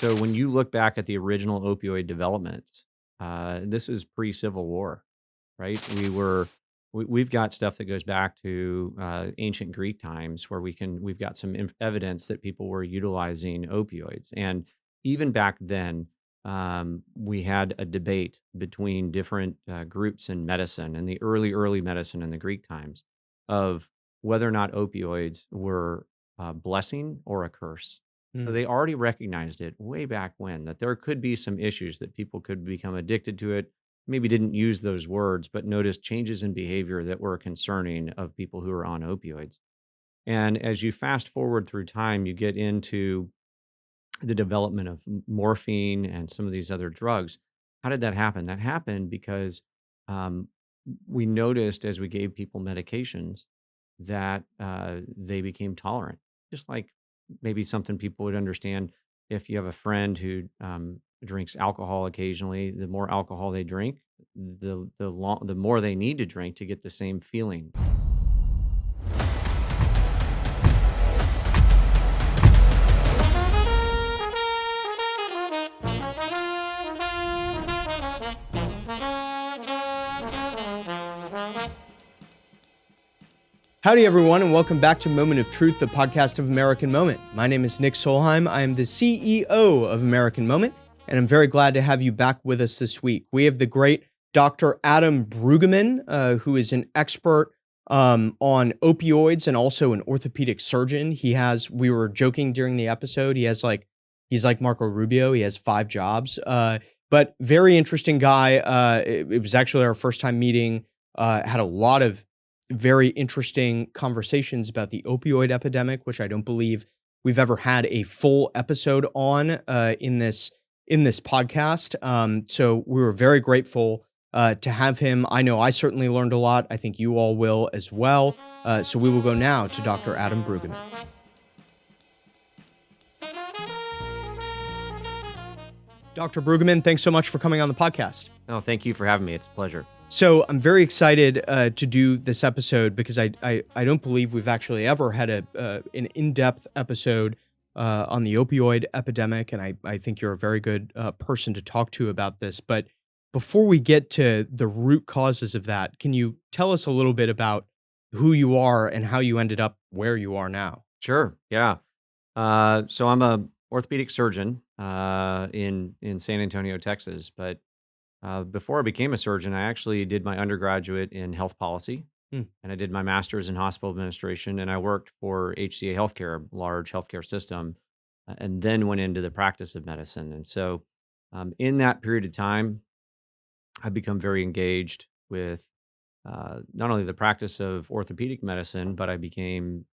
So when you look back at the original opioid developments, this is pre-Civil War, right? We've got stuff that goes back to ancient Greek times where we've got some evidence that people were utilizing opioids, and even back then, we had a debate between different groups in medicine and the early medicine in the Greek times of whether or not opioids were a blessing or a curse. So Mm, they already recognized it way back when that there could be some issues that people could become addicted to it. Maybe didn't use those words, but noticed changes in behavior that were concerning of people who are on opioids. And as you fast forward through time, you get into the development of morphine and some of these other drugs. How did that happen? That happened because um, we noticed as we gave people medications that they became tolerant, just like maybe something people would understand. If you have a friend who drinks alcohol occasionally, the more alcohol they drink, the more they need to drink to get the same feeling. Howdy, everyone, and welcome back to Moment of Truth, the podcast of American Moment. My name is Nick Solheim. I am the CEO of American Moment, and I'm very glad to have you back with us this week. We have the great Dr. Adam Bruggeman, who is an expert on opioids and also an orthopedic surgeon. We were joking during the episode, he's like Marco Rubio. He has 5 jobs, but very interesting guy. It was actually our first time meeting, had a lot of very interesting conversations about the opioid epidemic, which I don't believe we've ever had a full episode on in this podcast. So we were very grateful to have him. I know I certainly learned a lot. I think you all will as well. So we will go now to Dr. Adam Bruggeman. Dr. Bruggeman, thanks so much for coming on the podcast. Oh, thank you for having me. It's a pleasure. So I'm very excited to do this episode because I don't believe we've actually ever had an in-depth episode on the opioid epidemic, and I think you're a very good person to talk to about this. But before we get to the root causes of that, can you tell us a little bit about who you are and how you ended up where you are now? Sure. Yeah. So I'm a orthopedic surgeon in San Antonio, Texas. But before I became a surgeon, I actually did my undergraduate in health policy, Hmm. and I did my master's in hospital administration, and I worked for HCA Healthcare, a large healthcare system, and then went into the practice of medicine. And so, in that period of time, I've become very engaged with not only the practice of orthopedic medicine, but I became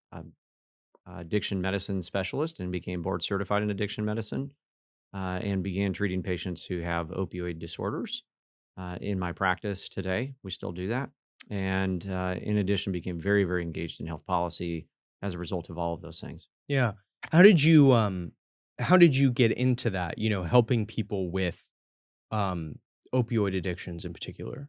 addiction medicine specialist and became board certified in addiction medicine and began treating patients who have opioid disorders in my practice today. We still do that. And in addition, became very, very engaged in health policy as a result of all of those things. Yeah. How did you get into that? Helping people with um, opioid addictions in particular.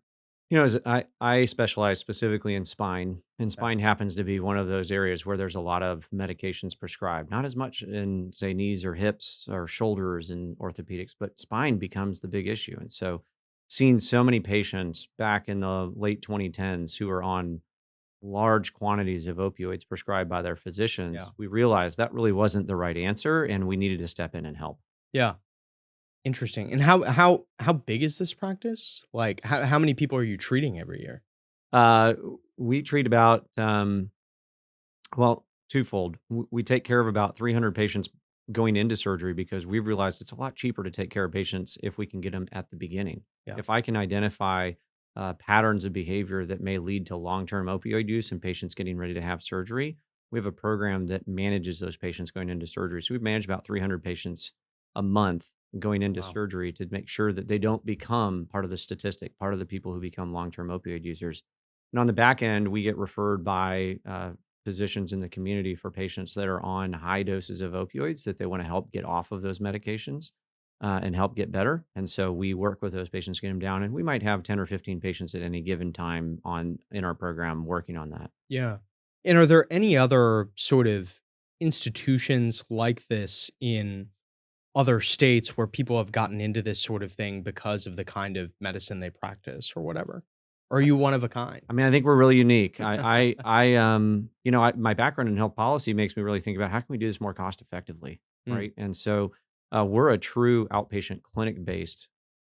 As I specialize specifically in spine, and Okay. spine happens to be one of those areas where there's a lot of medications prescribed. Not as much in, say, knees or hips or shoulders in orthopedics, but spine becomes the big issue. And so, seeing so many patients back in the late 2010s who are on large quantities of opioids prescribed by their Yeah. physicians, we realized that really wasn't the right answer, and we needed to step in and help. Yeah. Interesting. And how big is this practice? Like how many people are you treating every year? Uh, we treat about well, twofold. We take care of about 300 patients going into surgery because we've realized it's a lot cheaper to take care of patients if we can get them at the beginning. Yeah. If I can identify patterns of behavior that may lead to long-term opioid use and patients getting ready to have surgery, we have a program that manages those patients going into surgery. So we manage about 300 patients a month going into Wow. surgery to make sure that they don't become part of the statistic, part of the people who become long-term opioid users. And on the back end, we get referred by physicians in the community for patients that are on high doses of opioids that they want to help get off of those medications and help get better. And so we work with those patients, get them down, and we might have 10 or 15 patients at any given time on in our program working on that. Yeah. And are there any other sort of institutions like this in other states where people have gotten into this sort of thing because of the kind of medicine they practice or whatever? Or are you one of a kind? I mean, I think we're really unique. My background in health policy makes me really think about how can we do this more cost effectively, Mm, right? And so we're a true outpatient clinic based,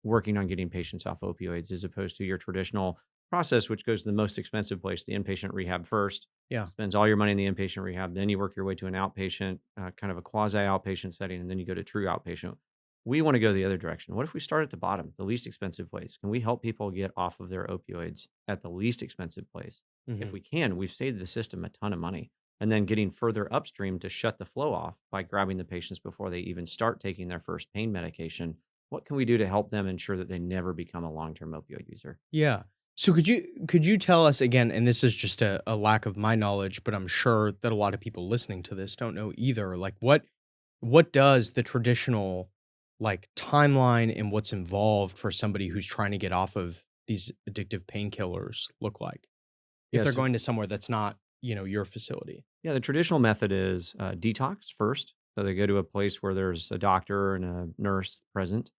working on getting patients off opioids as opposed to your traditional process, which goes to the most expensive place, the inpatient rehab first, yeah. spends all your money in the inpatient rehab, then you work your way to an outpatient, kind of a quasi outpatient setting, and then you go to true outpatient. We want to go the other direction. What if we start at the bottom, the least expensive place? Can we help people get off of their opioids at the least expensive place? If Hmm. we can, we've saved the system a ton of money. And then getting further upstream to shut the flow off by grabbing the patients before they even start taking their first pain medication. What can we do to help them ensure that they never become a long-term opioid user? Yeah. So could you tell us again, and this is just a lack of my knowledge, but I'm sure that a lot of people listening to this don't know either. Like what does the traditional like timeline and what's involved for somebody who's trying to get off of these addictive painkillers look like? If they're Yes. going to somewhere that's not, your facility. Yeah, the traditional method is detox first. So they go to a place where there's a doctor and a nurse present,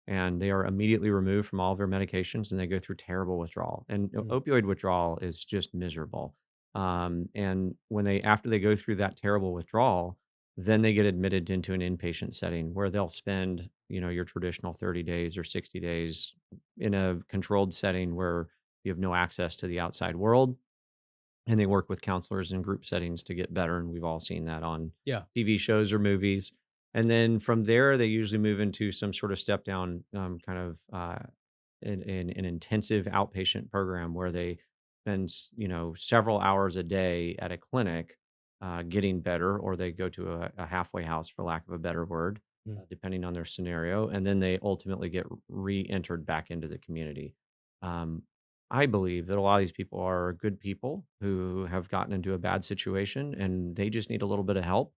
and they are immediately removed from all of their medications, and they go through terrible withdrawal. And Mm, opioid withdrawal is just miserable. And when after they go through that terrible withdrawal, then they get admitted into an inpatient setting where they'll spend, your traditional 30 days or 60 days in a controlled setting where you have no access to the outside world, and they work with counselors in group settings to get better. And we've all seen that on yeah. TV shows or movies. And then from there, they usually move into some sort of step down, kind of an intensive outpatient program where they spend, several hours a day at a clinic getting better, or they go to a halfway house, for lack of a better word, Mm, depending on their scenario. And then they ultimately get re entered back into the community. Um, I believe that a lot of these people are good people who have gotten into a bad situation and they just need a little bit of help.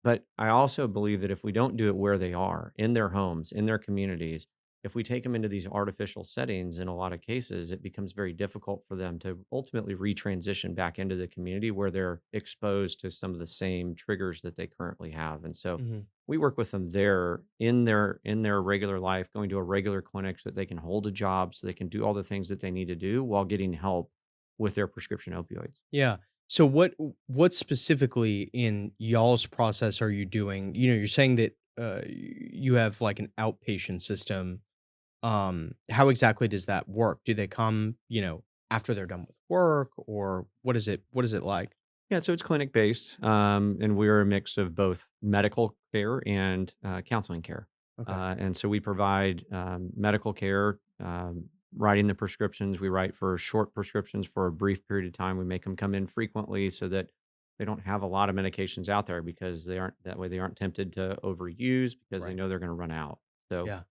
But I also believe that if we don't do it where they are, in their homes, in their communities, if we take them into these artificial settings, in a lot of cases, it becomes very difficult for them to ultimately retransition back into the community where they're exposed to some of the same triggers that they currently have. And so mhm. we work with them there in their regular life, going to a regular clinic so that they can hold a job, so they can do all the things that they need to do while getting help with their prescription opioids. Yeah. So what specifically in y'all's process are you doing? You're saying that you have like an outpatient system. How exactly does that work? Do they come, after they're done with work, or what is it like? Yeah, so it's clinic based, and we're a mix of both medical care and counseling care. Okay. And so we provide medical care, writing the prescriptions. We write for short prescriptions for a brief period of time. We make them come in frequently so that they don't have a lot of medications out there, because they aren't tempted to overuse because they Right. know they're going to run out. So Yeah.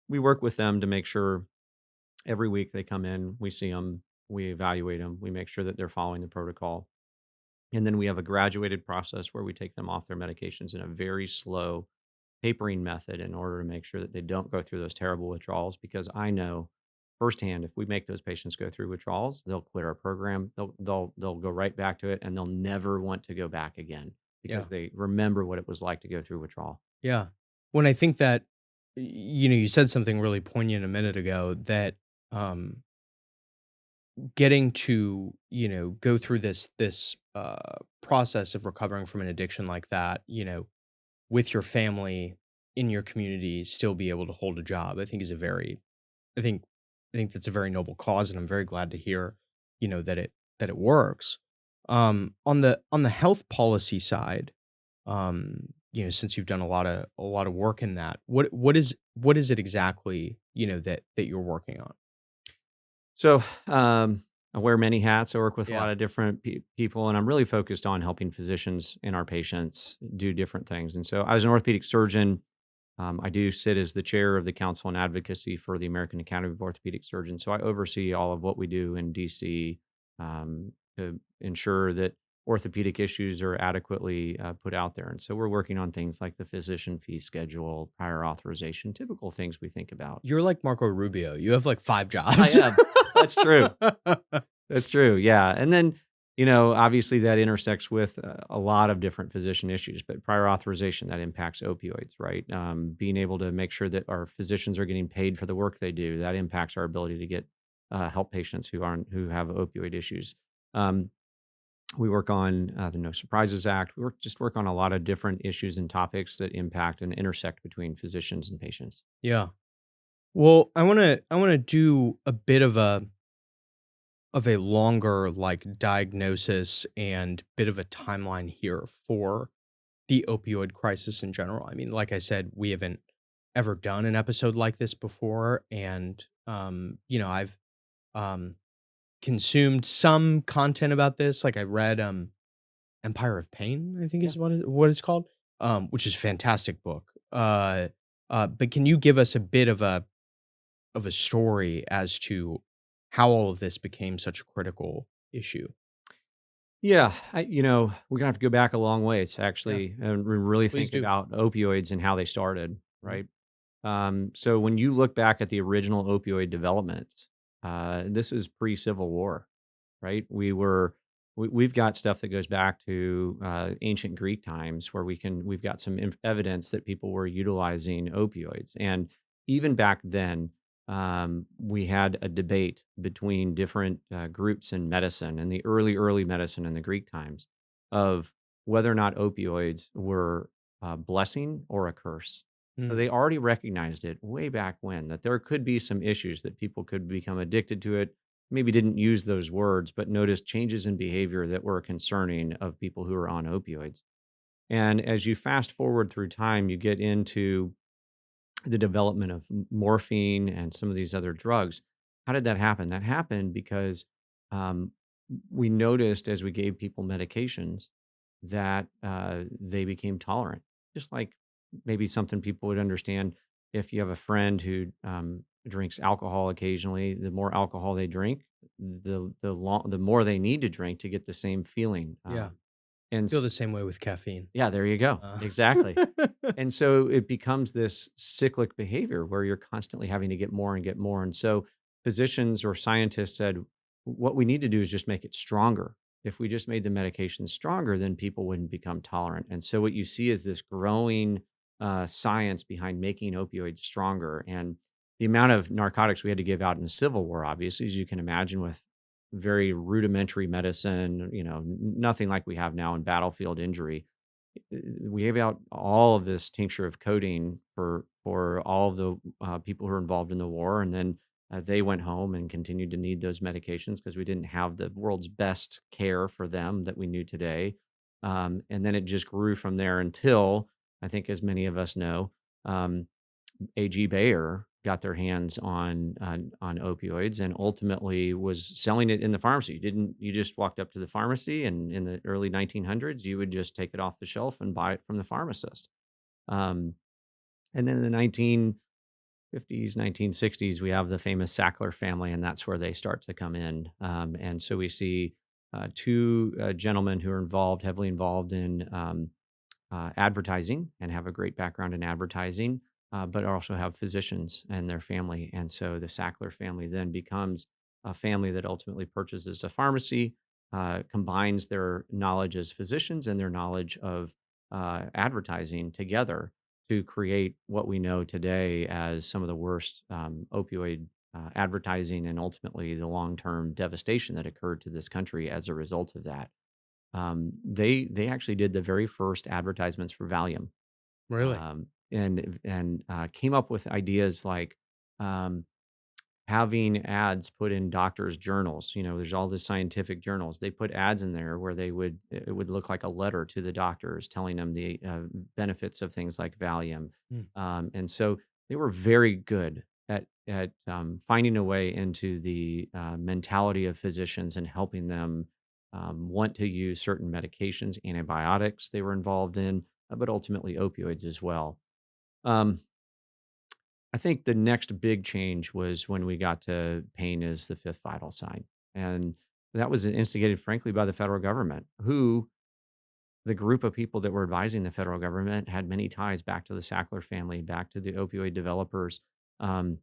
we work with them to make sure every week they come in, we see them, we evaluate them, we make sure that they're following the protocol, and then we have a graduated process where we take them off their medications in a very slow tapering method in order to make sure that they don't go through those terrible withdrawals. Because I know firsthand, if we make those patients go through withdrawals, they'll quit our program. They'll go right back to it, and they'll never want to go back again Yeah. because they remember what it was like to go through withdrawal. Yeah. When I think that you said something really poignant a minute ago that um getting to, go through this process of recovering from an addiction like that, with your family in your community, still be able to hold a job, I think is a very I think I think that's a very noble cause, and I'm very glad to hear, that it works. On the health policy side, since you've done a lot of work in that, what is it exactly, that you're working on? So I wear many hats. I work with a Yeah. lot of different people, and I'm really focused on helping physicians and our patients do different things. And so I was an orthopedic surgeon. I do sit as the chair of the Council on Advocacy for the American Academy of Orthopedic Surgeons. So I oversee all of what we do in DC, to ensure that orthopedic issues are adequately put out there. And so we're working on things like the physician fee schedule, prior authorization, typical things we think about. You're like Marco Rubio. You have like 5 I jobs. am. That's true. That's true. Yeah. And then Obviously that intersects with a lot of different physician issues, but prior authorization that impacts opioids, right? Being able to make sure that our physicians are getting paid for the work they do, that impacts our ability to get help patients who have opioid issues. Um, we work on the No Surprises Act. We work on a lot of different issues and topics that impact and intersect between physicians and patients. Yeah. Well, I want to do a bit of a longer like diagnosis and bit of a timeline here for the opioid crisis in general. I mean, like I said, we haven't ever done an episode like this before, and I've um consumed some content about this. Like I read Empire of Pain, I think Yeah. is what it's called, which is a fantastic book. But can you give us a bit of a story as to how all of this became such a critical issue? Yeah, we're gonna have to go back a long ways to Yeah, actually and really please think do. about opioids and how they started, Mhm. right? So when you look back at the original opioid development, this is pre-Civil War, right? We've got stuff that goes back to ancient Greek times where we've got some evidence that people were utilizing opioids, and even back then, we had a debate between different groups in medicine and the early medicine in the Greek times of whether or not opioids were a blessing or a curse. So Mm, they already recognized it way back when that there could be some issues that people could become addicted to it, maybe didn't use those words, but noticed changes in behavior that were concerning of people who are on opioids. And as you fast forward through time, you get into the development of morphine and some of these other drugs. How did that happen? That happened because um, we noticed as we gave people medications that they became tolerant, just like maybe something people would understand. If you have a friend who drinks alcohol occasionally, the more alcohol they drink, the more they need to drink to get the same feeling. yeah, And feel the same way with caffeine. yeah, there you go. Uh, Exactly. And so it becomes this cyclic behavior where you're constantly having to get more and get more. And so physicians or scientists said, what we need to do is just make it stronger. If we just made the medication stronger, then people wouldn't become tolerant. And so what you see is this growing science behind making opioids stronger. And the amount of narcotics we had to give out in the Civil War, obviously, as you can imagine, with very rudimentary medicine, nothing like we have now in battlefield injury. We gave out all of this tincture of codeine for all of the people who were involved in the war, and then they went home and continued to need those medications because we didn't have the world's best care for them that we knew today. And then it just grew from there until I think, as many of us know, um, AG Bayer got their hands on opioids and ultimately was selling it in the pharmacy. You just walked up to the pharmacy and in the early 1900s you would just take it off the shelf and buy it from the pharmacist. Um, and then in the 1950s, 1960s, we have the famous Sackler family, and that's where they start to come in. And so we see two gentlemen who are heavily involved in advertising and have a great background in advertising, but also have physicians and their family. And so the Sackler family then becomes a family that ultimately purchases a pharmacy, combines their knowledge as physicians and their knowledge of advertising together to create what we know today as some of the worst opioid advertising and ultimately the long term devastation that occurred to this country as a result of that. They actually did the very first advertisements for Valium, really? and came up with ideas like um, having ads put in doctors' journals. There's all the scientific journals. They put ads in there where it would look like a letter to the doctors telling them the benefits of things like Valium, Mm, and so they were very good at finding a way into the mentality of physicians and helping them want to use certain medications, antibiotics they were involved in, but ultimately opioids as well. Um, I think the next big change was when we got to pain as the fifth vital sign. And that was instigated, frankly, by the federal government, who the group of people that were advising the federal government had many ties back to the Sackler family, back to the opioid developers, um,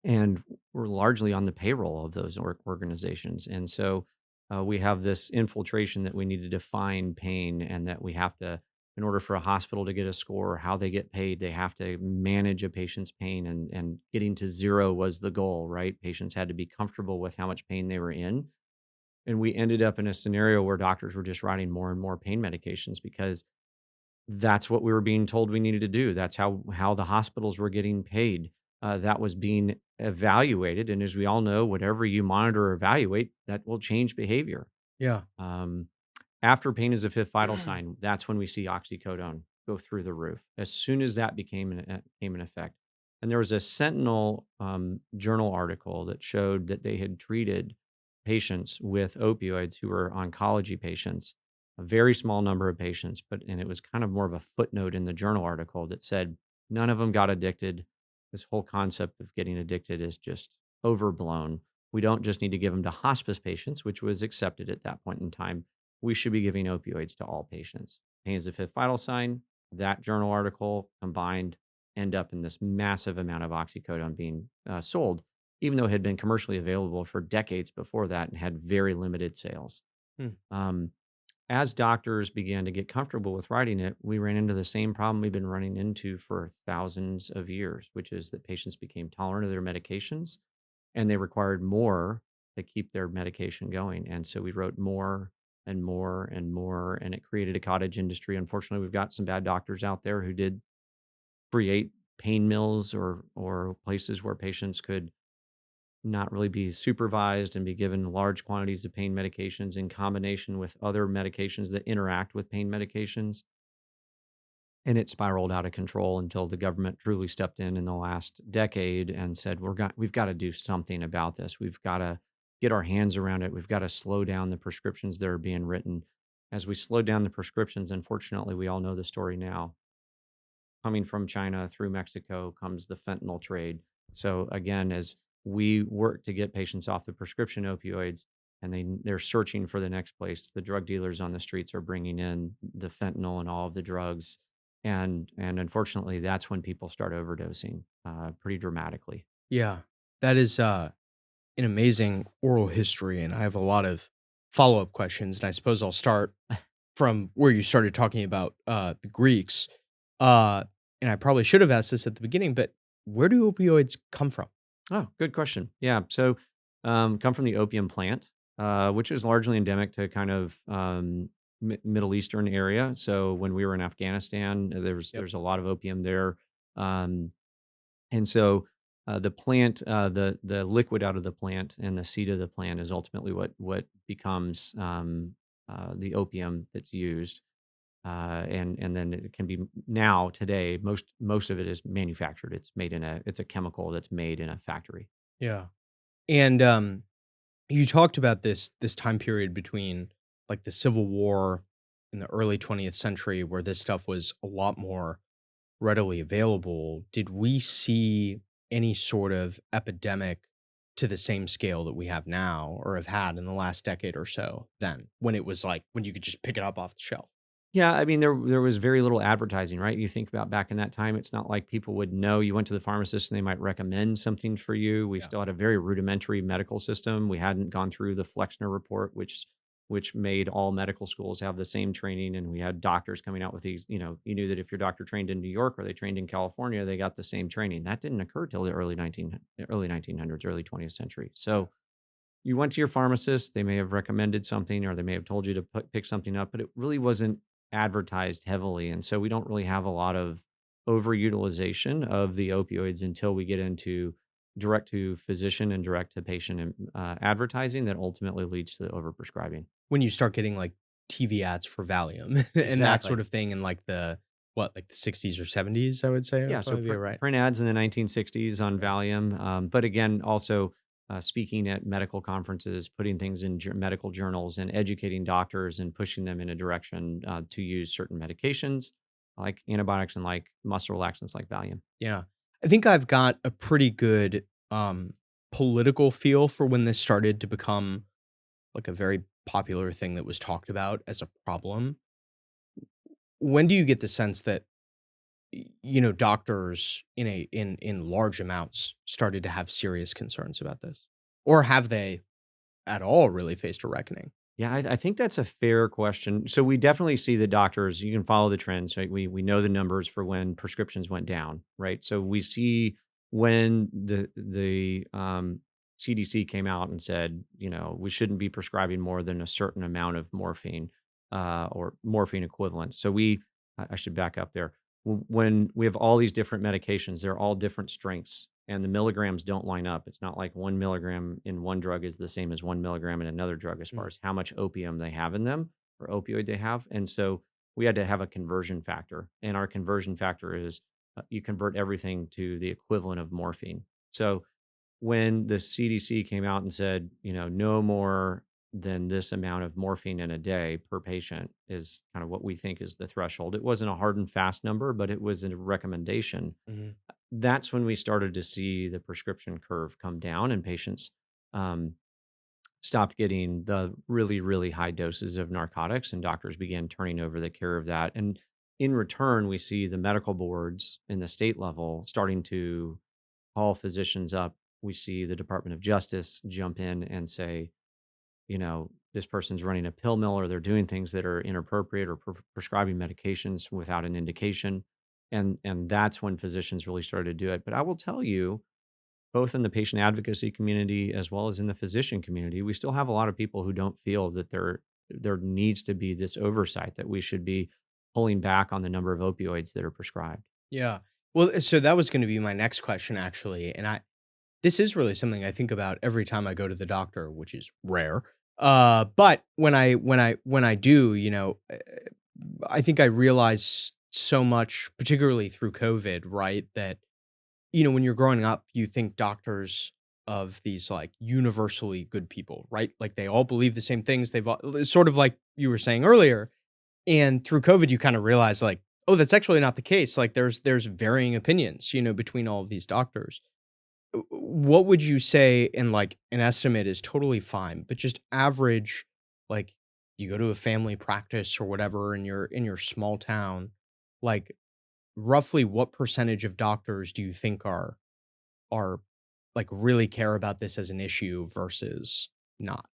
and were largely on the payroll of those organizations. And so we have this infiltration that we need to define pain, and that we have to, in order for a hospital to get a score, how they get paid, they have to manage a patient's pain, and getting to zero was the goal, right? Patients had to be comfortable with how much pain they were in. And we ended up in a scenario where doctors were just writing more and more pain medications because that's what we were being told we needed to do. That's how the hospitals were getting paid. That was being evaluated, and as we all know, whatever you monitor or evaluate, that will change behavior. Yeah. Um, After pain is a fifth vital sign, that's when we see oxycodone go through the roof. As soon as that came in effect, and there was a Sentinel journal article that showed that they had treated patients with opioids who were oncology patients, a very small number of patients, and it was kind of more of a footnote in the journal article that said none of them got addicted. This whole concept of getting addicted is just overblown. We don't just need to give them to hospice patients, which was accepted at that point in time. We should be giving opioids to all patients. Pain is the fifth vital sign. That journal article combined end up in this massive amount of oxycodone being sold, even though it had been commercially available for decades before that and had very limited sales. Hmm. As doctors began to get comfortable with writing it, we ran into the same problem we've been running into for thousands of years, which is that patients became tolerant of their medications and they required more to keep their medication going. And so we wrote more and more and more, and it created a cottage industry. Unfortunately, we've got some bad doctors out there who did create pain mills or places where patients could not really be supervised and be given large quantities of pain medications in combination with other medications that interact with pain medications. And it spiraled out of control until the government truly stepped in the last decade and said, we've got to do something about this. We've got to get our hands around it. We've got to slow down the prescriptions that are being written. As we slow down the prescriptions, unfortunately, we all know the story now. Coming from China through Mexico comes the fentanyl trade. So again, as we work to get patients off the prescription opioids, and they're searching for the next place, the drug dealers on the streets are bringing in the fentanyl and all of the drugs, and unfortunately, that's when people start overdosing pretty dramatically. Yeah. That is an amazing oral history, and I have a lot of follow-up questions, and I suppose I'll start from where you started talking about the Greeks. Uh, and I probably should have asked this at the beginning, but where do opioids come from? Oh, good question. Yeah, so come from the opium plant, which is largely endemic to kind of Middle Eastern area. So when we were in Afghanistan, Yep. there's a lot of opium there. Um, And so the plant, the liquid out of the plant and the seed of the plant is ultimately what becomes the opium that's used, and then it can be now today most of it is manufactured. It's a chemical that's made in a factory. Yeah. And you talked about this time period between like the Civil War in the early 20th century where this stuff was a lot more readily available. Did we see any sort of epidemic to the same scale that we have now or have had in the last decade or so then when it was like when you could just pick it up off the shelf? Yeah, I mean, there was very little advertising, right? You think about back in that time, it's not like people would know. You went to the pharmacist and they might recommend something for you. We Yeah. still had a very rudimentary medical system. We hadn't gone through the Flexner report, which made all medical schools have the same training, and we had doctors coming out with these. You knew that if your doctor trained in New York or they trained in California, they got the same training. That didn't occur till the early 1900s, early 20th century. Yeah. So you went to your pharmacist, they may have recommended something or they may have told you to pick something up, but it really wasn't advertised heavily. And so we don't really have a lot of overutilization of the opioids until we get into direct to physician and direct to patient advertising that ultimately leads to the overprescribing. When you start getting like TV ads for Valium and that Exactly. sort of thing in like the 60s or 70s, I would say Yeah, would so probably be right. print ads in the 1960s on Yeah. Valium, but again, also speaking at medical conferences, putting things in medical journals, and educating doctors and pushing them in a direction to use certain medications like antibiotics and like muscle relaxants like Valium. Yeah. I think I've got a pretty good political feel for when this started to become like a very popular thing that was talked about as a problem. When do you get the sense that doctors in large amounts started to have serious concerns about this? Or have they at all really faced a reckoning? Yeah, I think that's a fair question. So we definitely see the doctors. You can follow the trends, right? We know the numbers for when prescriptions went down, right? So we see when the CDC came out and said, we shouldn't be prescribing more than a certain amount of morphine or morphine equivalent. So I should back up there. When we have all these different medications, they're all different strengths, and the milligrams don't line up. It's not like 1 milligram in one drug is the same as 1 milligram in another drug as far Mm. as how much opium they have in them or opioid they have. And so we had to have a conversion factor. And our conversion factor is you convert everything to the equivalent of morphine. So when the CDC came out and said, no more than this amount of morphine in a day per patient is kind of what we think is the threshold. It wasn't a hard and fast number, but it was a recommendation. Mhm. That's when we started to see the prescription curve come down and patients um, stopped getting the really, really high doses of narcotics, and doctors began turning over the care of that. And in return, we see the medical boards in the state level starting to call physicians up. We see the Department of Justice jump in and say, this person's running a pill mill or they're doing things that are inappropriate or prescribing medications without an indication. And that's when physicians really started to do it. But I will tell you, both in the patient advocacy community as well as in the physician community, we still have a lot of people who don't feel that there needs to be this oversight, that we should be pulling back on the number of opioids that are prescribed. Yeah. Well, so that was going to be my next question, actually. And this is really something I think about every time I go to the doctor, which is rare. But when I do, I think I realize so much, particularly through COVID, right? That, when you're growing up, you think doctors of these like universally good people, right? Like they all believe the same things. They've all, sort of like you were saying earlier. And through COVID, you kind of realize like, oh, that's actually not the case. Like there's varying opinions, between all of these doctors. What would you say, in like an estimate is totally fine, but just average, like you go to a family practice or whatever in your small town, like roughly what percentage of doctors do you think are like really care about this as an issue versus not?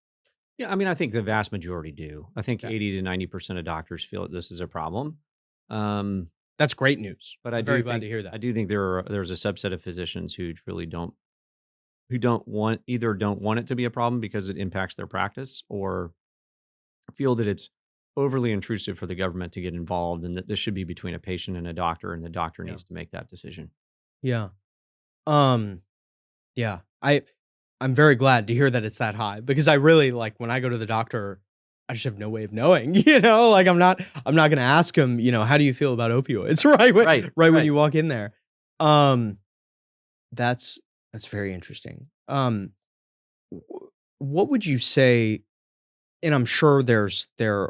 Yeah, I mean, I think the vast majority do. I think Okay. 80 to 90% of doctors feel that this is a problem. Um, That's great news. but I'm very glad to hear that. I do think there's a subset of physicians who really don't want it to be a problem because it impacts their practice, or feel that it's overly intrusive for the government to get involved, and that this should be between a patient and a doctor, and the doctor Yeah. needs to make that decision. Yeah. Um, yeah. I'm very glad to hear that it's that high because I really like when I go to the doctor, I just have no way of knowing, like I'm not going to ask him, how do you feel about opioids Right, right when right. you walk in there. Um, that's that's very interesting. What would you say, and I'm sure there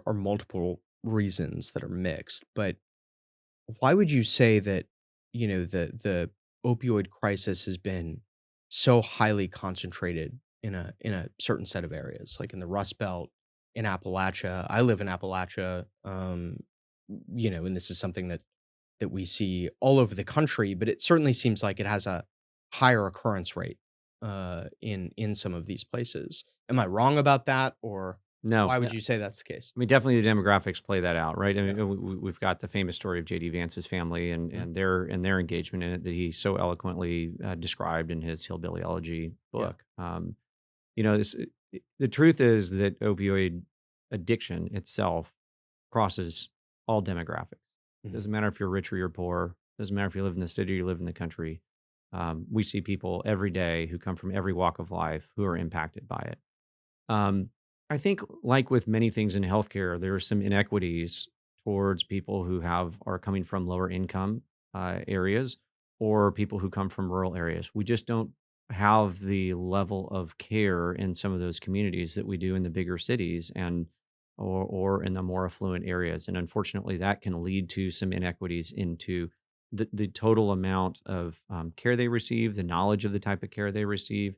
are multiple reasons that are mixed, but why would you say that, the opioid crisis has been so highly concentrated in a certain set of areas, like in the Rust Belt, in Appalachia? I live in Appalachia, and this is something that we see all over the country, but it certainly seems like it has a higher occurrence rate in some of these places. Am I wrong about that, or No, why would you say that's the case? I mean, definitely the demographics play that out, right? I Yeah. mean, we've got the famous story of JD Vance's family and Mhm. their engagement in it that he so eloquently described in his Hillbilly Elegy Yeah. book. This, the truth is that opioid addiction itself crosses all demographics. Mhm. Doesn't matter if you're rich or you're poor. Doesn't matter if you live in the city or you live in the country. We see people every day who come from every walk of life who are impacted by it. Um, I think, like with many things in healthcare, there are some inequities towards people who are coming from lower income areas, or people who come from rural areas. We just don't have the level of care in some of those communities that we do in the bigger cities, and or in the more affluent areas. And unfortunately, that can lead to some inequities into the total amount of care they receive, the knowledge of the type of care they receive,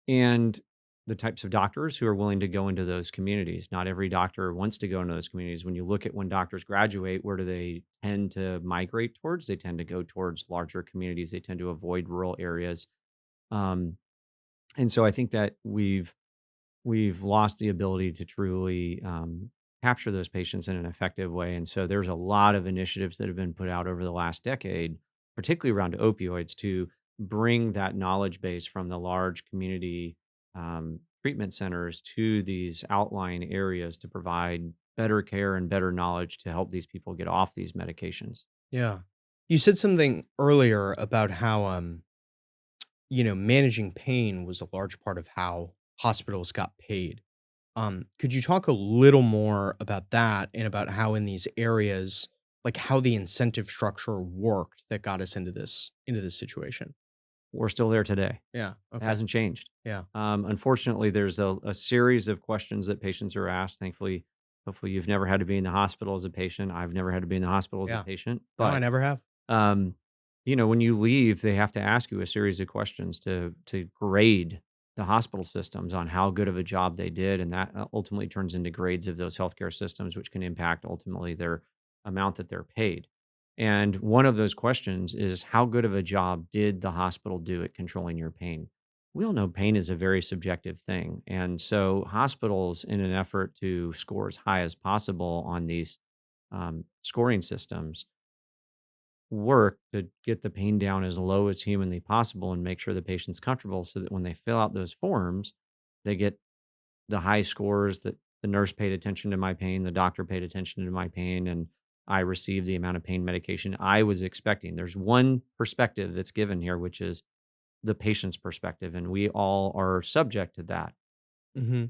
and the types of doctors who are willing to go into those communities. Not every doctor wants to go into those communities. When you look at when doctors graduate, where do they tend to migrate towards? They tend to go towards larger communities. They tend to avoid rural areas. Um, and so I think that we've lost the ability to truly capture those patients in an effective way. And so there's a lot of initiatives that have been put out over the last decade, particularly around opioids, to bring that knowledge base from the large community treatment centers to these outlying areas to provide better care and better knowledge to help these people get off these medications. Yeah. You said something earlier about how managing pain was a large part of how hospitals got paid. Could you talk a little more about that and about how in these areas, like how the incentive structure worked that got us into this situation? We're still there today. Yeah. It Okay. hasn't changed. Yeah. Unfortunately, there's a series of questions that patients are asked. Thankfully, hopefully, you've never had to be in the hospital as a patient. I've never had to be in the hospital as a Yeah. patient. No, I But never have. um, when you leave, they have to ask you a series of questions to grade the hospital systems on how good of a job they did, and that ultimately turns into grades of those healthcare systems, which can impact ultimately their amount that they're paid. And one of those questions is how good of a job did the hospital do at controlling your pain? We all know pain is a very subjective thing. And so, hospitals, in an effort to score as high as possible on these scoring systems, work to get the pain down as low as humanly possible and make sure the patient's comfortable so that when they fill out those forms, they get the high scores that the nurse paid attention to my pain, the doctor paid attention to my pain, and I received the amount of pain medication I was expecting. There's one perspective that's given here, which is the patient's perspective, and we all are subject to that. Hmm.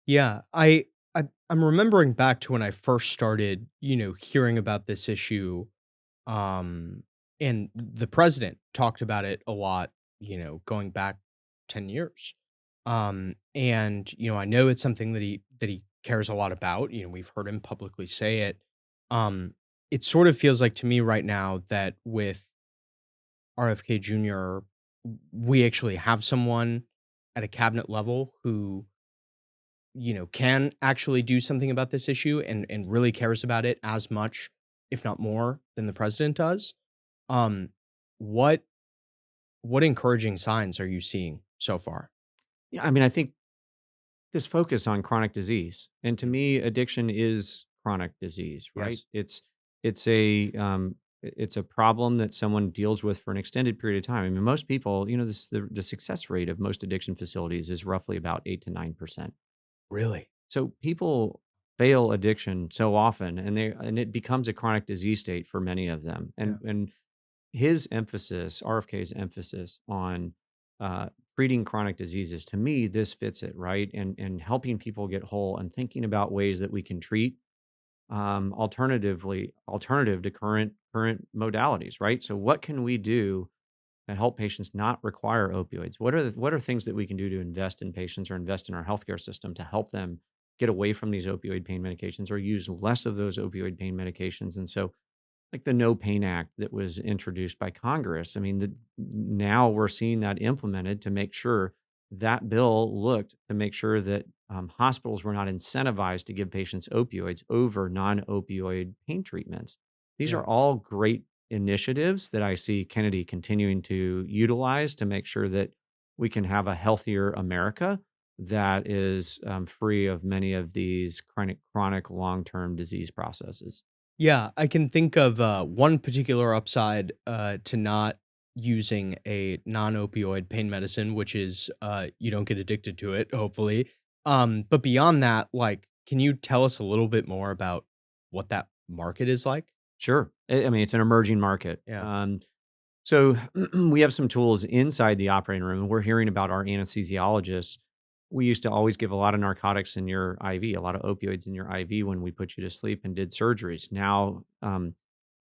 Yeah. I'm remembering back to when I first started, hearing about this issue. And the president talked about it a lot, going back 10 years. And I know it's something that he cares a lot about. We've heard him publicly say it. Um, it sort of feels like to me right now that with RFK Jr., we actually have someone at a cabinet level who, can actually do something about this issue and really cares about it as much, if not more, than the president does. Um, what what encouraging signs are you seeing so far? Yeah, I mean, I think this focus on chronic disease, and to Mm. me, addiction is chronic disease, right? Yes. It's a problem that someone deals with for an extended period of time. I mean, most people, the success rate of most addiction facilities is roughly about 8 to 9%. Really? So people fail addiction so often, and it becomes a chronic disease state for many of them. Yeah. And his emphasis, RFK's emphasis on uh, treating chronic diseases, to me, this fits it, right? And helping people get whole and thinking about ways that we can treat alternative to current modalities, right? So what can we do to help patients not require opioids? What are things that we can do to invest in patients or invest in our healthcare system to help them get away from these opioid pain medications or use less of those opioid pain medications? And so, like the No Pain Act that was introduced by Congress, I mean, now we're seeing that implemented to make sure that bill looked to make sure that hospitals were not incentivized to give patients opioids over non-opioid pain treatments. These Yeah. are all great initiatives that I see Kennedy continuing to utilize to make sure that we can have a healthier America that is free of many of these chronic long-term disease processes. Yeah, I can think of one particular upside to not using a non-opioid pain medicine, which is you don't get addicted to it, hopefully. But beyond that, like, can you tell us a little bit more about what that market is like? Sure. I mean, it's an emerging market. Yeah. So we have some tools inside the operating room. We're hearing about our anesthesiologists. We used to always give a lot of narcotics in your IV, a lot of opioids in your IV when we put you to sleep and did surgeries. Now,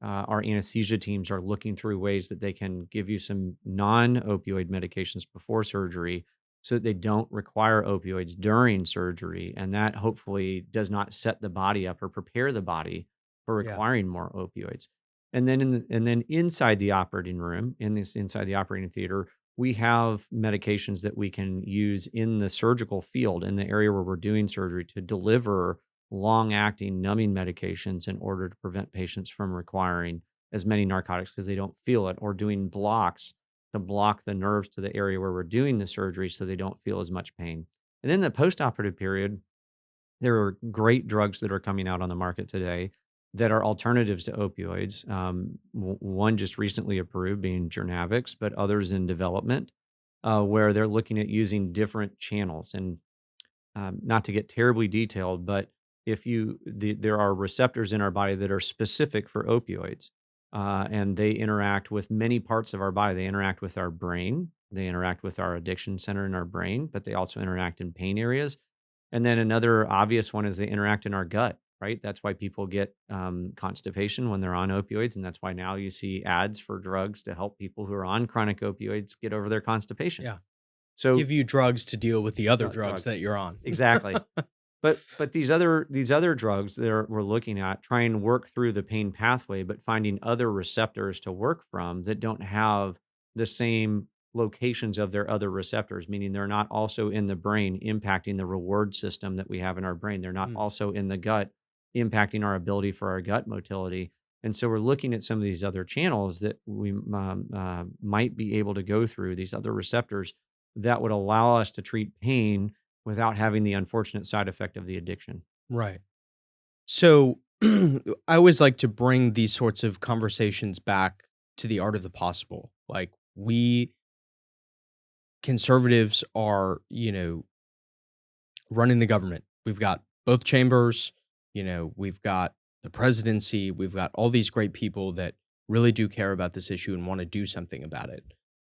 our anesthesia teams are looking through ways that they can give you some non opioid medications before surgery so that they don't require opioids during surgery. And that hopefully does not set the body up or prepare the body for Yeah. requiring more opioids. And then inside the operating room, inside the operating theater, we have medications that we can use in the surgical field, in the area where we're doing surgery, to deliver long-acting numbing medications in order to prevent patients from requiring as many narcotics because they don't feel it, or doing blocks to block the nerves to the area where we're doing the surgery so they don't feel as much pain. And then the postoperative period, there are great drugs that are coming out on the market today that are alternatives to opioids. One just recently approved being Jernavix, but others in development where they're looking at using different channels. And not to get terribly detailed, but there are receptors in our body that are specific for opioids, and they interact with many parts of our body. They interact with our brain, they interact with our addiction center in our brain, but they also interact in pain areas. And then another obvious one is they interact in our gut. Right. That's why people get constipation when they're on opioids, and that's why now you see ads for drugs to help people who are on chronic opioids get over their constipation. Yeah. So Give you drugs to deal with the other drugs drugs. that you're on. Exactly. But these other drugs that we're looking at try and work through the pain pathway, but finding other receptors to work from that don't have the same locations of their other receptors, meaning they're not also in the brain impacting the reward system that we have in our brain. They're not Mm. also in the gut impacting our ability for our gut motility. And so we're looking at some of these other channels that we might be able to go through, these other receptors that would allow us to treat pain without having the unfortunate side effect of the addiction. Right. So I always like to bring these sorts of conversations back to the art of the possible. Like, we conservatives are, running the government. We've got both chambers, we've got the presidency, we've got all these great people that really do care about this issue and want to do something about it.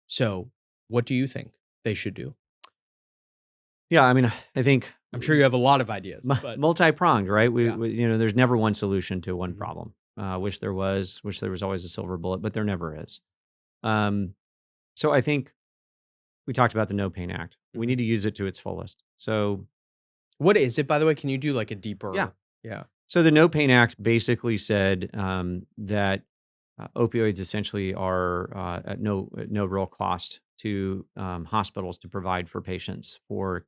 So, what do you think they should do? Yeah, I mean, I think I'm sure you have a lot of ideas, but multi-pronged, right? yeah. There's never one solution to one Mhm. problem. Wish there was always a silver bullet, but there never is. Um, so I think we talked about the No Pain Act. We Mhm. need to use it to its fullest. So What is it, by the way? Can you do like a yeah, deeper? Yeah. so the No Pain Act basically said that opioids essentially are at no real cost to hospitals to provide for patients for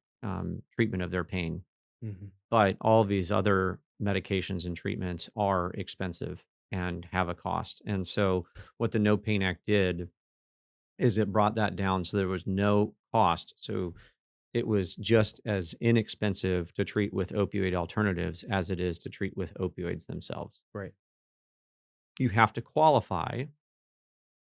treatment of their pain. Mhm. But all of these other medications and treatments are expensive and have a cost. And so what the No Pain Act did is it brought that down so there was no cost. So it was just as inexpensive to treat with opioid alternatives as it is to treat with opioids themselves. Right. You have to qualify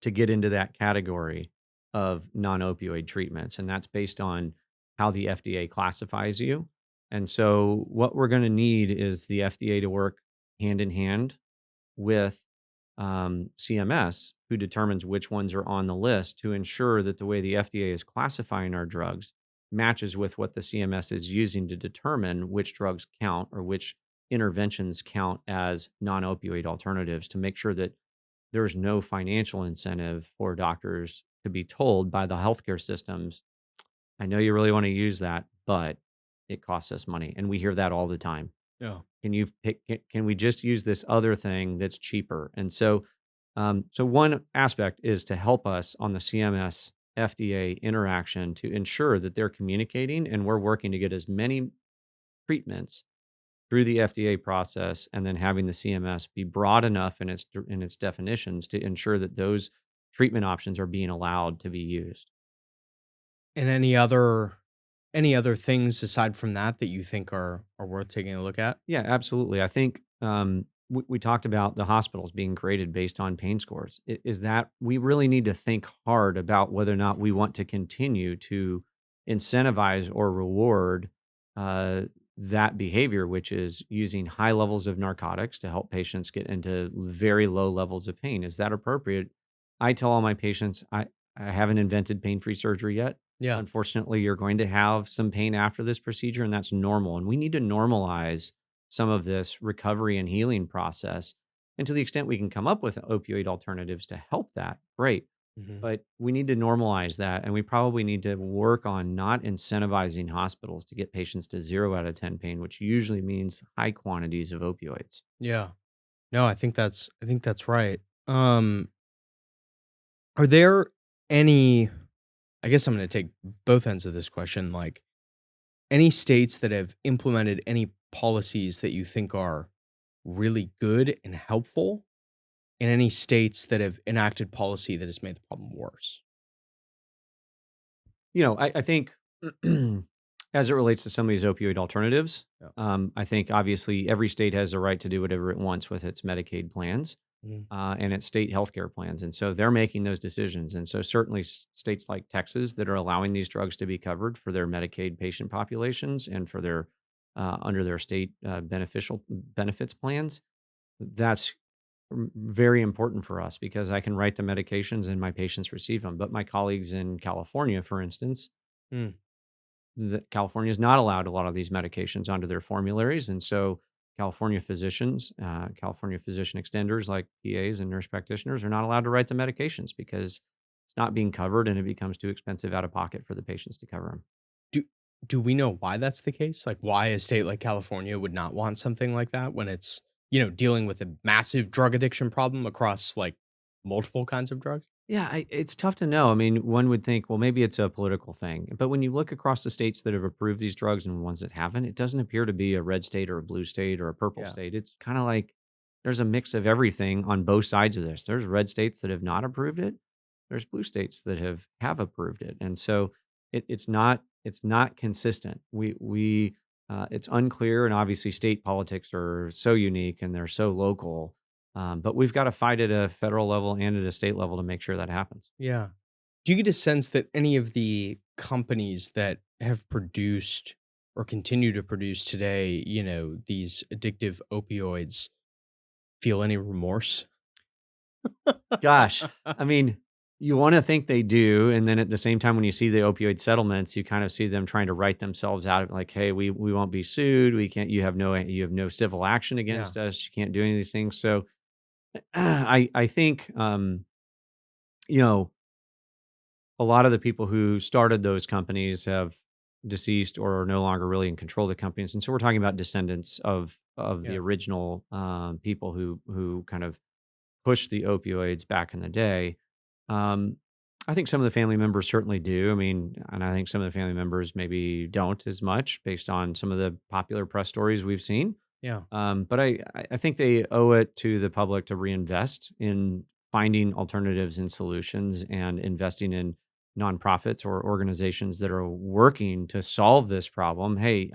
to get into that category of non-opioid treatments, and that's based on how the FDA classifies you. And so what we're going to need is the FDA to work hand in hand with CMS, who determines which ones are on the list, to ensure that the way the FDA is classifying our drugs matches with what the CMS is using to determine which drugs count or which interventions count as non-opioid alternatives, to make sure that there's no financial incentive for doctors to be told by the healthcare systems, I know you really want to use that, but it costs us money. And we hear that all the time. Yeah. Can we just use this other thing that's cheaper? And so one aspect is to help us on the CMS FDA interaction to ensure that they're communicating and we're working to get as many treatments through the FDA process, and then having the CMS be broad enough in its definitions to ensure that those treatment options are being allowed to be used. And any other things aside from that that you think are worth taking a look at? Yeah, absolutely. I think we talked about the hospitals being created based on pain scores. Is that we really need to think hard about whether or not we want to continue to incentivize or reward uh, that behavior, which is using high levels of narcotics to help patients get into very low levels of pain. Is that appropriate? I tell all my patients, I haven't invented pain free surgery yet. Yeah. Unfortunately, you're going to have some pain after this procedure, and that's normal. And we need to normalize some of this recovery and healing process. And to the extent we can come up with opioid alternatives to help that, great. Mhm. But we need to normalize that. And we probably need to work on not incentivizing hospitals to get patients to 0 out of 10 pain, which usually means high quantities of opioids. Yeah. No, I think that's right. Um, are there any I guess I'm gonna take both ends of this question, like, any states that have implemented any policies that you think are really good and helpful, and any states that have enacted policy that has made the problem worse? I think As it relates to some of these opioid alternatives, Yeah. I think obviously every state has the right to do whatever it wants with its Medicaid plans Mhm. and its state healthcare plans. And so they're making those decisions. And so certainly states like Texas that are allowing these drugs to be covered for their Medicaid patient populations and for their under their state beneficial benefits plans, that's very important for us because I can write the medications and my patients receive them. But my colleagues in California, for instance, Mm. that California is not allowed a lot of these medications onto their formularies. And so California physicians, California physician extenders like PAs and nurse practitioners are not allowed to write the medications because it's not being covered and it becomes too expensive out of pocket for the patients to cover them. Do do we know why that's the case? Like, why a state like California would not want something like that when it's, dealing with a massive drug addiction problem across, like, multiple kinds of drugs? Yeah, it's tough to know. I mean, one would think, well, maybe it's a political thing. But when you look across the states that have approved these drugs and ones that haven't, it doesn't appear to be a red state or a blue state or a purple Yeah. state. It's kind of like there's a mix of everything on both sides of this. There's red states that have not approved it. There's blue states that have approved it. And so it's not consistent. We it's unclear, and obviously state politics are so unique and they're so local, but we've got to fight at a federal level and at a state level to make sure that happens. Yeah. Do you get a sense that any of the companies that have produced or continue to produce today, these addictive opioids feel any remorse? Gosh, I mean, you want to think they do, and then at the same time, when you see the opioid settlements, you kind of see them trying to write themselves out of like, "Hey, we won't be sued. We can't. You have no civil action Yeah. against us. You can't do any of these things." So, I think you know a lot of the people who started those companies have deceased or are no longer really in control of the companies, and so we're talking about descendants of the Yeah. original people who kind of pushed the opioids back in the day. Um, I think some of the family members certainly do. I mean, and I think some of the family members maybe don't as much based on some of the popular press stories we've seen. Yeah. But I think they owe it to the public to reinvest in finding alternatives and solutions and investing in nonprofits or organizations that are working to solve this problem. Hey,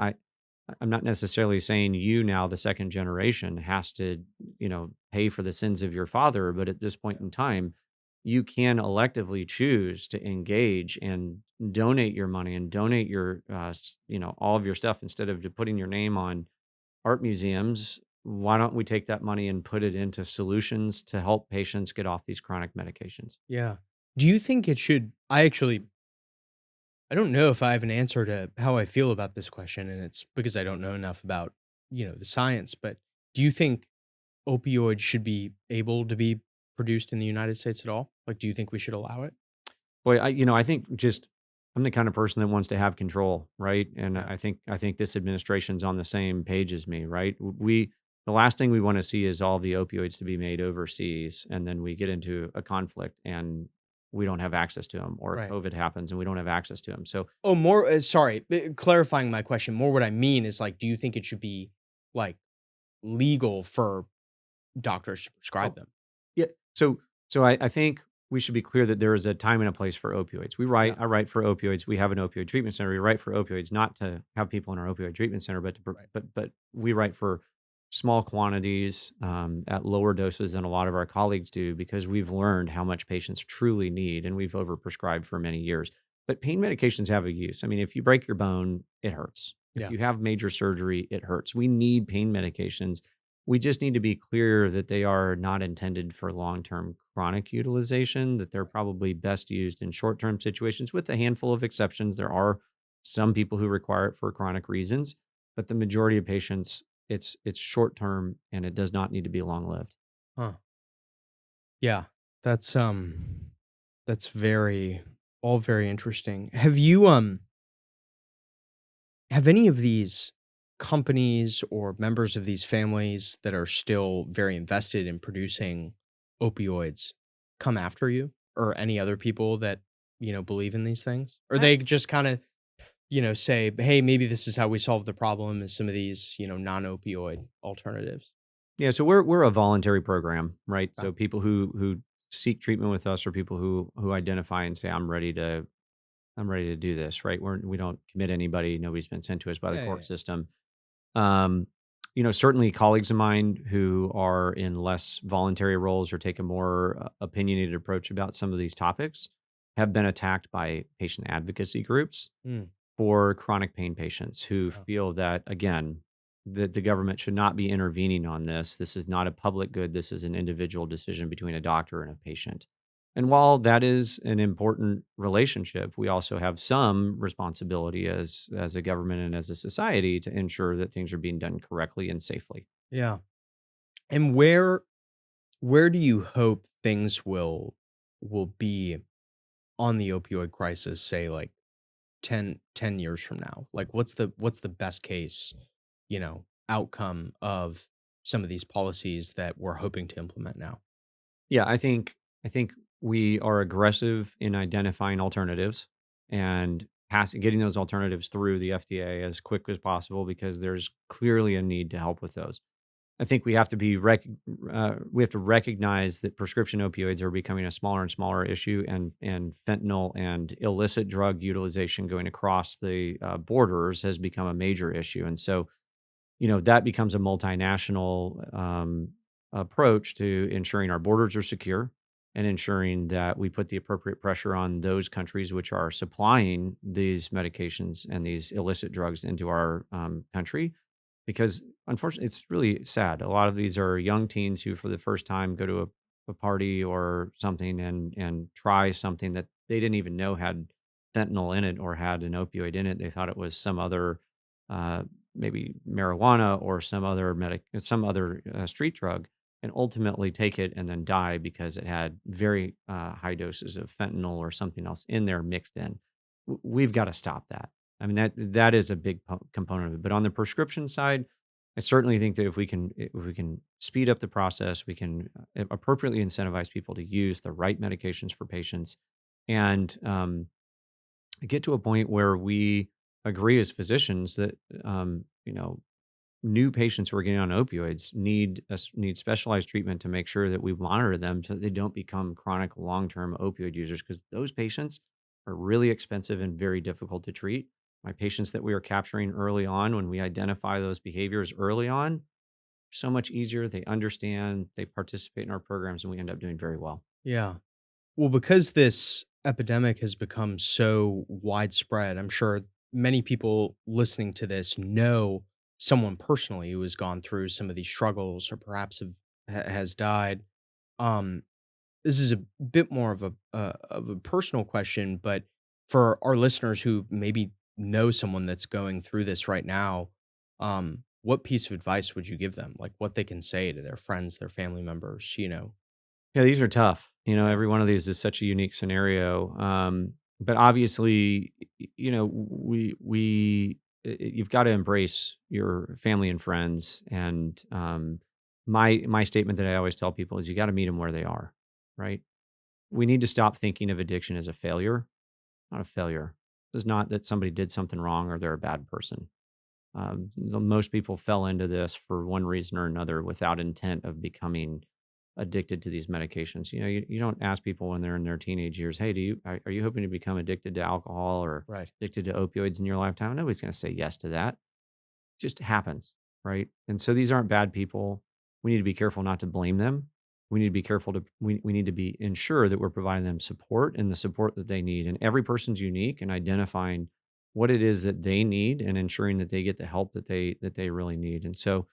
I'm not necessarily saying you now, the second generation, has to, pay for the sins of your father, but at this point in time, you can electively choose to engage and donate your money and donate your, all of your stuff instead of just putting your name on art museums. Why don't we take that money and put it into solutions to help patients get off these chronic medications? Yeah. Do you think it should I don't know if I have an answer to how I feel about this question, and it's because I don't know enough about, the science, but do you think opioids should be able to be produced in the United States at all? Like, do you think we should allow it? Boy, I think just I'm the kind of person that wants to have control, right? And Yeah. I think this administration's on the same page as me, right? The last thing we want to see is all the opioids to be made overseas, and then we get into a conflict and we don't have access to them, or Right. COVID happens and we don't have access to them. So Oh, more sorry, clarifying my question. More what I mean is like, do you think it should be like legal for doctors to prescribe oh, them? yeah. So I think we should be clear that there is a time and a place for opioids. Yeah. I write for opioids. We have an opioid treatment center. We write for opioids, not to have people in our opioid treatment center, but Right. but we write for small quantities at lower doses than a lot of our colleagues do because we've learned how much patients truly need, and we've overprescribed for many years. But pain medications have a use. I mean, if you break your bone, it hurts. If Yeah. you have major surgery, it hurts. We need pain medications. We just need to be clear that they are not intended for long-term chronic utilization, that they're probably best used in short-term situations with a handful of exceptions. There are some people who require it for chronic reasons, but the majority of patients, it's short-term and it does not need to be long-lived. Huh. Yeah. That's that's very all very interesting. Have any of these companies or members of these families that are still very invested in producing opioids come after you or any other people that, believe in these things? Or I they just kind of, say, hey, maybe this is how we solve the problem is some of these, non-opioid alternatives. Yeah, so we're a voluntary program, right? Okay. So people who seek treatment with us are people who identify and say, "I'm ready to I'm ready to do this, right? We don't commit anybody. Nobody's been sent to us by the Yeah, yeah, court yeah. system. Um, certainly colleagues of mine who are in less voluntary roles or take a more opinionated approach about some of these topics have been attacked by patient advocacy groups Mm, for chronic pain patients who yeah. feel that, again, that the government should not be intervening on this. This is not a public good. This is an individual decision between a doctor and a patient. And while that is an important relationship, we also have some responsibility as a government and as a society to ensure that things are being done correctly and safely. Yeah. And where do you hope things will be on the opioid crisis, say like 10 years from now? Like what's the best case, outcome of some of these policies that we're hoping to implement now? Yeah, I think we are aggressive in identifying alternatives and getting those alternatives through the FDA as quick as possible because there's clearly a need to help with those. I think we have to recognize that prescription opioids are becoming a smaller and smaller issue, and fentanyl and illicit drug utilization going across the borders has become a major issue. And so, that becomes a multinational approach to ensuring our borders are secure and ensuring that we put the appropriate pressure on those countries which are supplying these medications and these illicit drugs into our country. Because unfortunately, it's really sad. A lot of these are young teens who, for the first time, go to a party or something and try something that they didn't even know had fentanyl in it or had an opioid in it. They thought it was some other uh, maybe marijuana or some other street drug, and ultimately take it and then die because it had very high doses of fentanyl or something else in there mixed in. We've got to stop that. I mean, that is a big component of it. But on the prescription side, I certainly think that if we can speed up the process, we can appropriately incentivize people to use the right medications for patients, and get to a point where we agree as physicians that new patients who are getting on opioids need specialized treatment to make sure that we monitor them so that they don't become chronic long-term opioid users, because those patients are really expensive and very difficult to treat. My patients that we are capturing early on, when we identify those behaviors early on, so much easier. They understand, they participate in our programs, and we end up doing very well. Yeah. Well, because this epidemic has become so widespread, I'm sure many people listening to this know someone personally who has gone through some of these struggles or perhaps has died. Um, this is a bit more of a personal question, but for our listeners who maybe know someone that's going through this right now, what piece of advice would you give them? Like what they can say to their friends, their family members, Yeah, these are tough. Every one of these is such a unique scenario. But obviously, you've got to embrace your family and friends. And my statement that I always tell people is, you got to meet them where they are. Right? We need to stop thinking of addiction as a failure. Not a failure. It's not that somebody did something wrong or they're a bad person. Most people fell into this for one reason or another without intent of becoming addicted to these medications. You don't ask people when they're in their teenage years, "Hey, are you hoping to become addicted to alcohol or right? addicted to opioids in your lifetime?" Nobody's going to say yes to that. It just happens, right? And so these aren't bad people. We need to be careful not to blame them. We need to be careful we need to be ensure that we're providing them support and the support that they need. And every person's unique, and identifying what it is that they need and ensuring that they get the help that they really need. And so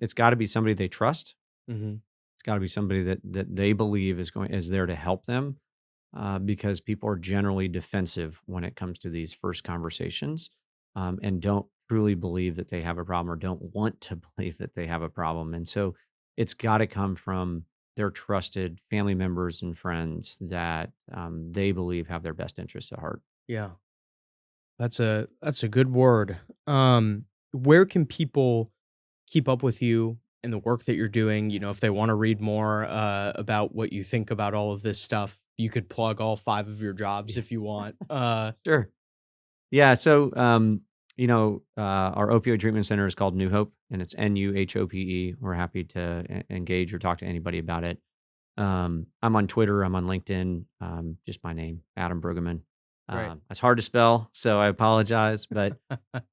it's got to be somebody they trust. Hmm. It's got to be somebody that they believe is there to help them, because people are generally defensive when it comes to these first conversations, and don't truly believe that they have a problem or don't want to believe that they have a problem. And so it's got to come from their trusted family members and friends that they believe have their best interests at heart. Yeah. That's a good word. Where can people keep up with you and the work that you're doing? If they want to read more about what you think about all of this stuff, you could plug all five of your jobs Yeah. if you want. Sure. Yeah. So, our opioid treatment center is called New Hope, and it's NUHOPE. We're happy to engage or talk to anybody about it. I'm on Twitter. I'm on LinkedIn. Just my name, Adam Bruggeman. Right. It's hard to spell, so I apologize, but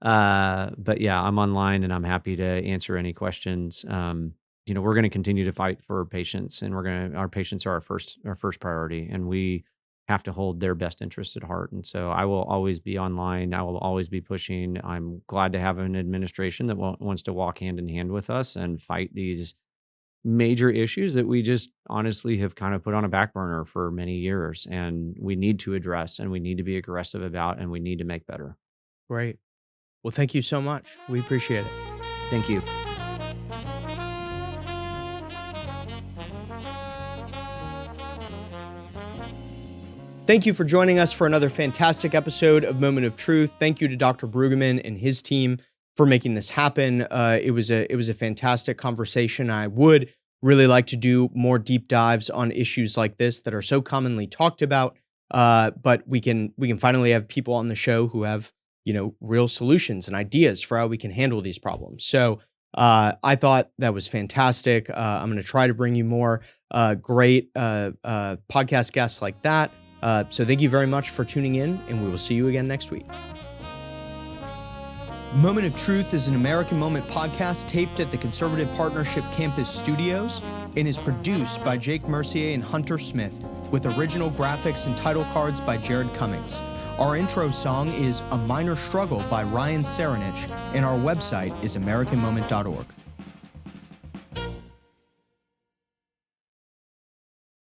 yeah, I'm online and I'm happy to answer any questions. We're going to continue to fight for patients, and our patients are our first priority, and we have to hold their best interests at heart. And so I will always be online. I will always be pushing. I'm glad to have an administration that wants to walk hand in hand with us and fight these major issues that we just honestly have kind of put on a back burner for many years, and we need to address, and we need to be aggressive about, and we need to make better. Great. Well, thank you so much. We appreciate it. Thank you. Thank you for joining us for another fantastic episode of Moment of Truth. Thank you to Dr. Bruggeman and his team for making this happen. It was a fantastic conversation. I would really like to do more deep dives on issues like this that are so commonly talked about. But we can finally have people on the show who have, real solutions and ideas for how we can handle these problems. So I thought that was fantastic. I'm going to try to bring you more great podcast guests like that. So thank you very much for tuning in, and we will see you again next week. Moment of Truth is an American Moment podcast taped at the Conservative Partnership Campus Studios and is produced by Jake Mercier and Hunter Smith, with original graphics and title cards by Jared Cummings. Our intro song is A Minor Struggle by Ryan Serenich, and our website is americanmoment.org.